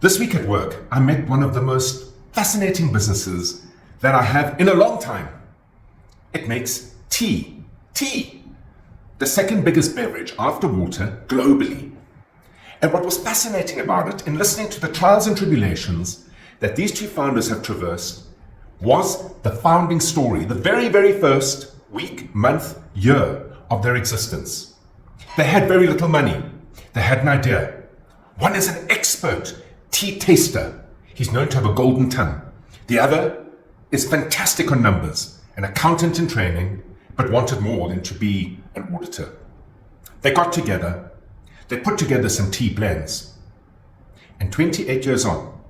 This week at work, I met one of the most fascinating businesses that I have in a long time. It makes tea. Tea! The second biggest beverage after water globally. And what was fascinating about it, in listening to the trials and tribulations that these two founders have traversed, was the founding story, the very, very first week, month, year of their existence. They had very little money. They had an idea. One is an expert tea taster. He's known to have a golden tongue. The other is fantastic on numbers, an accountant in training, but wanted more than to be an auditor. They got together. They put together some tea blends. And 28 years on,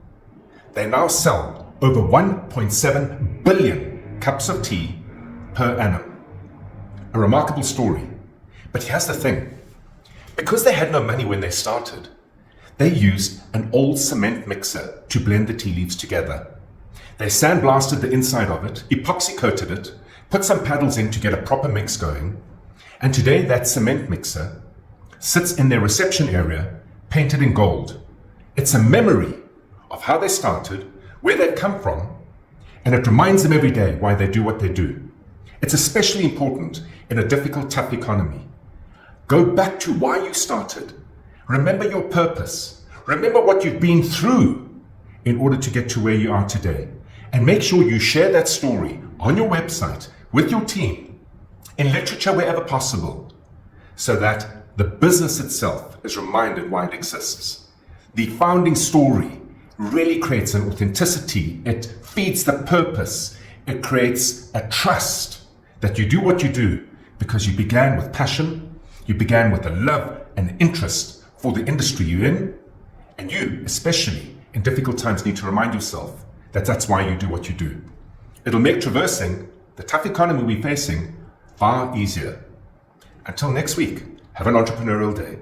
they now sell over 1.7 billion cups of tea per annum. A remarkable story. But here's the thing. Because they had no money when they started, they used an old cement mixer to blend the tea leaves together. They sandblasted the inside of it, epoxy coated it, put some paddles in to get a proper mix going, and today that cement mixer sits in their reception area, painted in gold. It's a memory of how they started, where they've come from, and it reminds them every day why they do what they do. It's especially important in a difficult, tough economy. Go back to why you started. Remember your purpose. Remember what you've been through in order to get to where you are today. And make sure you share that story on your website, with your team, in literature wherever possible, so that the business itself is reminded why it exists. The founding story really creates an authenticity. It feeds the purpose. It creates a trust that you do what you do because you began with passion, you began with a love and interest for the industry you're in, and you, especially in difficult times, need to remind yourself that that's why you do what you do. It'll make traversing the tough economy we're facing far easier. Until next week, have an entrepreneurial day.